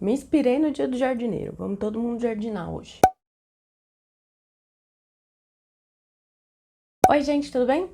Me inspirei no dia do jardineiro. Vamos todo mundo jardinar hoje. Oi, gente, tudo bem?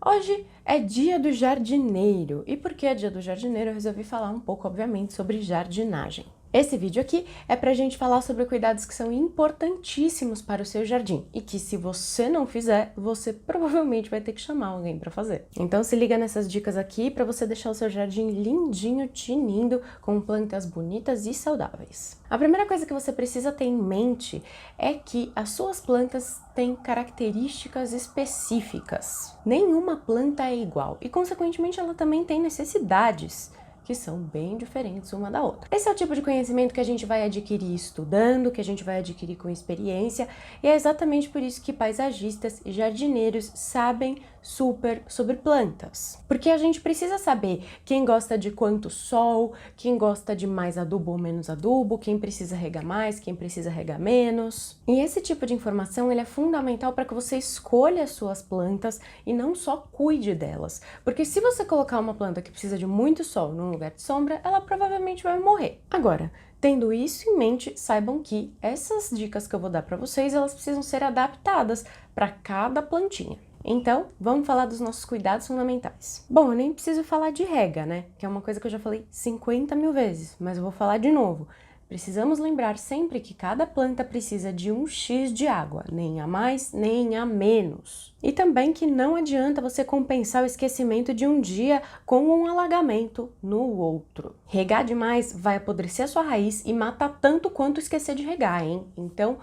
Hoje é dia do jardineiro. E por que é dia do jardineiro? Eu resolvi falar um pouco, obviamente, sobre jardinagem. Esse vídeo aqui é pra gente falar sobre cuidados que são importantíssimos para o seu jardim e que, se você não fizer, você provavelmente vai ter que chamar alguém para fazer. Então se liga nessas dicas aqui para você deixar o seu jardim lindinho, tinindo, com plantas bonitas e saudáveis. A primeira coisa que você precisa ter em mente é que as suas plantas têm características específicas. Nenhuma planta é igual e, consequentemente, ela também tem necessidades que são bem diferentes uma da outra. Esse é o tipo de conhecimento que a gente vai adquirir estudando, que a gente vai adquirir com experiência, e é exatamente por isso que paisagistas e jardineiros sabem super sobre plantas. Porque a gente precisa saber quem gosta de quanto sol, quem gosta de mais adubo ou menos adubo, quem precisa regar mais, quem precisa regar menos. E esse tipo de informação ele é fundamental para que você escolha as suas plantas e não só cuide delas. Porque se você colocar uma planta que precisa de muito sol num lugar de sombra, ela provavelmente vai morrer. Agora, tendo isso em mente, saibam que essas dicas que eu vou dar para vocês, elas precisam ser adaptadas para cada plantinha. Então, vamos falar dos nossos cuidados fundamentais. Bom, eu nem preciso falar de rega, né? Que é uma coisa que eu já falei 50 mil vezes, mas eu vou falar de novo. Precisamos lembrar sempre que cada planta precisa de um X de água, nem a mais, nem a menos. E também que não adianta você compensar o esquecimento de um dia com um alagamento no outro. Regar demais vai apodrecer a sua raiz e matar tanto quanto esquecer de regar, hein? Então,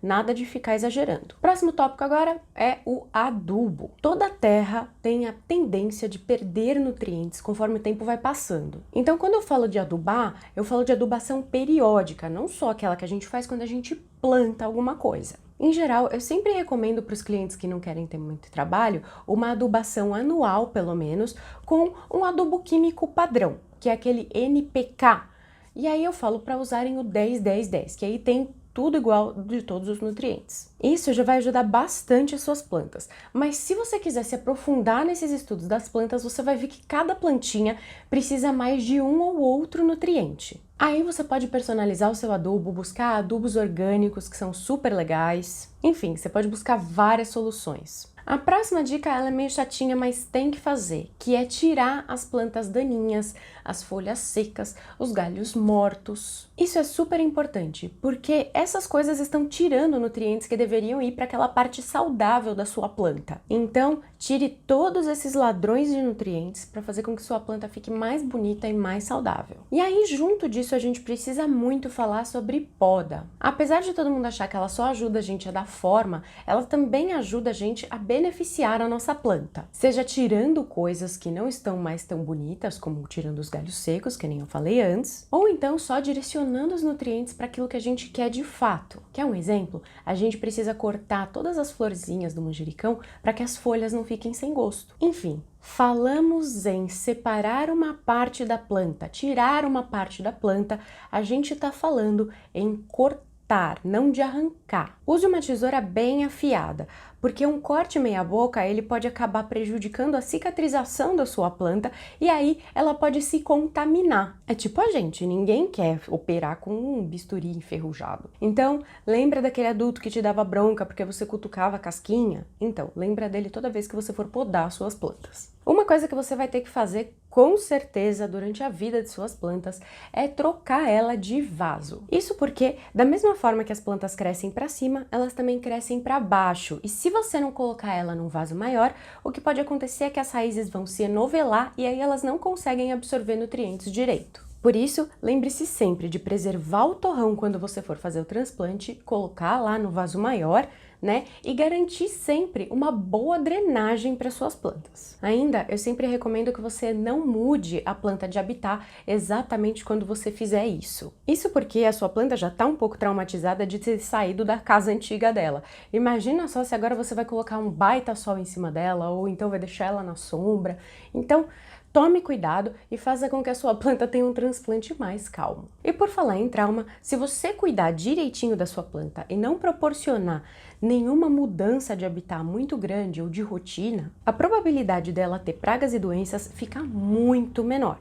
nada de ficar exagerando. Próximo tópico agora é o adubo. Toda terra tem a tendência de perder nutrientes conforme o tempo vai passando. Então, quando eu falo de adubar, eu falo de adubação periódica, não só aquela que a gente faz quando a gente planta alguma coisa. Em geral, eu sempre recomendo para os clientes que não querem ter muito trabalho uma adubação anual, pelo menos, com um adubo químico padrão, que é aquele NPK. E aí eu falo para usarem o 10-10-10, que aí tem tudo igual de todos os nutrientes. Isso já vai ajudar bastante as suas plantas, mas se você quiser se aprofundar nesses estudos das plantas, você vai ver que cada plantinha precisa mais de um ou outro nutriente. Aí você pode personalizar o seu adubo, buscar adubos orgânicos que são super legais, enfim, você pode buscar várias soluções. A próxima dica ela é meio chatinha, mas tem que fazer, que é tirar as plantas daninhas, as folhas secas, os galhos mortos. Isso é super importante, porque essas coisas estão tirando nutrientes que deveriam ir para aquela parte saudável da sua planta. Então, tire todos esses ladrões de nutrientes para fazer com que sua planta fique mais bonita e mais saudável. E aí, junto disso, a gente precisa muito falar sobre poda. Apesar de todo mundo achar que ela só ajuda a gente a dar forma, ela também ajuda a gente a beneficiar a nossa planta. Seja tirando coisas que não estão mais tão bonitas, como tirando os galhos secos, que nem eu falei antes, ou então só direcionando os nutrientes para aquilo que a gente quer de fato. Quer um exemplo? A gente precisa cortar todas as florzinhas do manjericão para que as folhas não fiquem sem gosto. Enfim, falamos em separar uma parte da planta, tirar uma parte da planta, a gente está falando em cortar, não de arrancar. Use uma tesoura bem afiada, porque um corte meia boca ele pode acabar prejudicando a cicatrização da sua planta e aí ela pode se contaminar. É tipo a gente, ninguém quer operar com um bisturi enferrujado. Então, lembra daquele adulto que te dava bronca porque você cutucava a casquinha? Então, lembra dele toda vez que você for podar suas plantas. Uma coisa que você vai ter que fazer com certeza durante a vida de suas plantas é trocar ela de vaso. Isso porque, da mesma forma que as plantas crescem para cima, elas também crescem para baixo. E se você não colocar ela num vaso maior, o que pode acontecer é que as raízes vão se enovelar e aí elas não conseguem absorver nutrientes direito. Por isso, lembre-se sempre de preservar o torrão quando você for fazer o transplante, colocar lá no vaso maior, né? E garantir sempre uma boa drenagem para suas plantas. Ainda, eu sempre recomendo que você não mude a planta de habitat exatamente quando você fizer isso. Isso porque a sua planta já está um pouco traumatizada de ter saído da casa antiga dela. Imagina só se agora você vai colocar um baita sol em cima dela ou então vai deixar ela na sombra. Então, tome cuidado e faça com que a sua planta tenha um transplante mais calmo. E por falar em trauma, se você cuidar direitinho da sua planta e não proporcionar nenhuma mudança de habitat muito grande ou de rotina, a probabilidade dela ter pragas e doenças fica muito menor.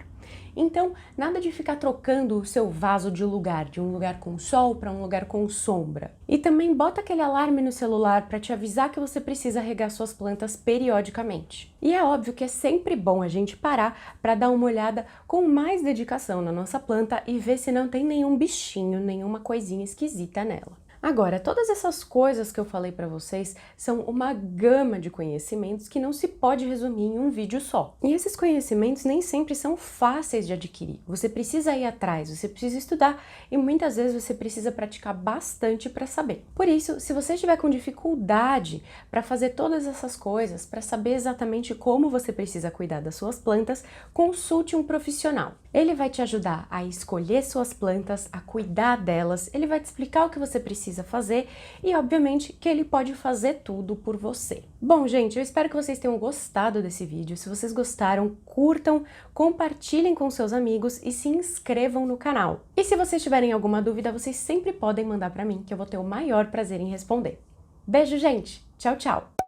Então, nada de ficar trocando o seu vaso de um lugar com sol para um lugar com sombra. E também bota aquele alarme no celular para te avisar que você precisa regar suas plantas periodicamente. E é óbvio que é sempre bom a gente parar para dar uma olhada com mais dedicação na nossa planta e ver se não tem nenhum bichinho, nenhuma coisinha esquisita nela. Agora, todas essas coisas que eu falei para vocês são uma gama de conhecimentos que não se pode resumir em um vídeo só. E esses conhecimentos nem sempre são fáceis de adquirir. Você precisa ir atrás, você precisa estudar e muitas vezes você precisa praticar bastante para saber. Por isso, se você estiver com dificuldade para fazer todas essas coisas, para saber exatamente como você precisa cuidar das suas plantas, consulte um profissional. Ele vai te ajudar a escolher suas plantas, a cuidar delas, ele vai te explicar o que você precisa fazer e, obviamente, que ele pode fazer tudo por você. Bom, gente, eu espero que vocês tenham gostado desse vídeo. Se vocês gostaram, curtam, compartilhem com seus amigos e se inscrevam no canal. E se vocês tiverem alguma dúvida, vocês sempre podem mandar para mim, que eu vou ter o maior prazer em responder. Beijo, gente! Tchau, tchau!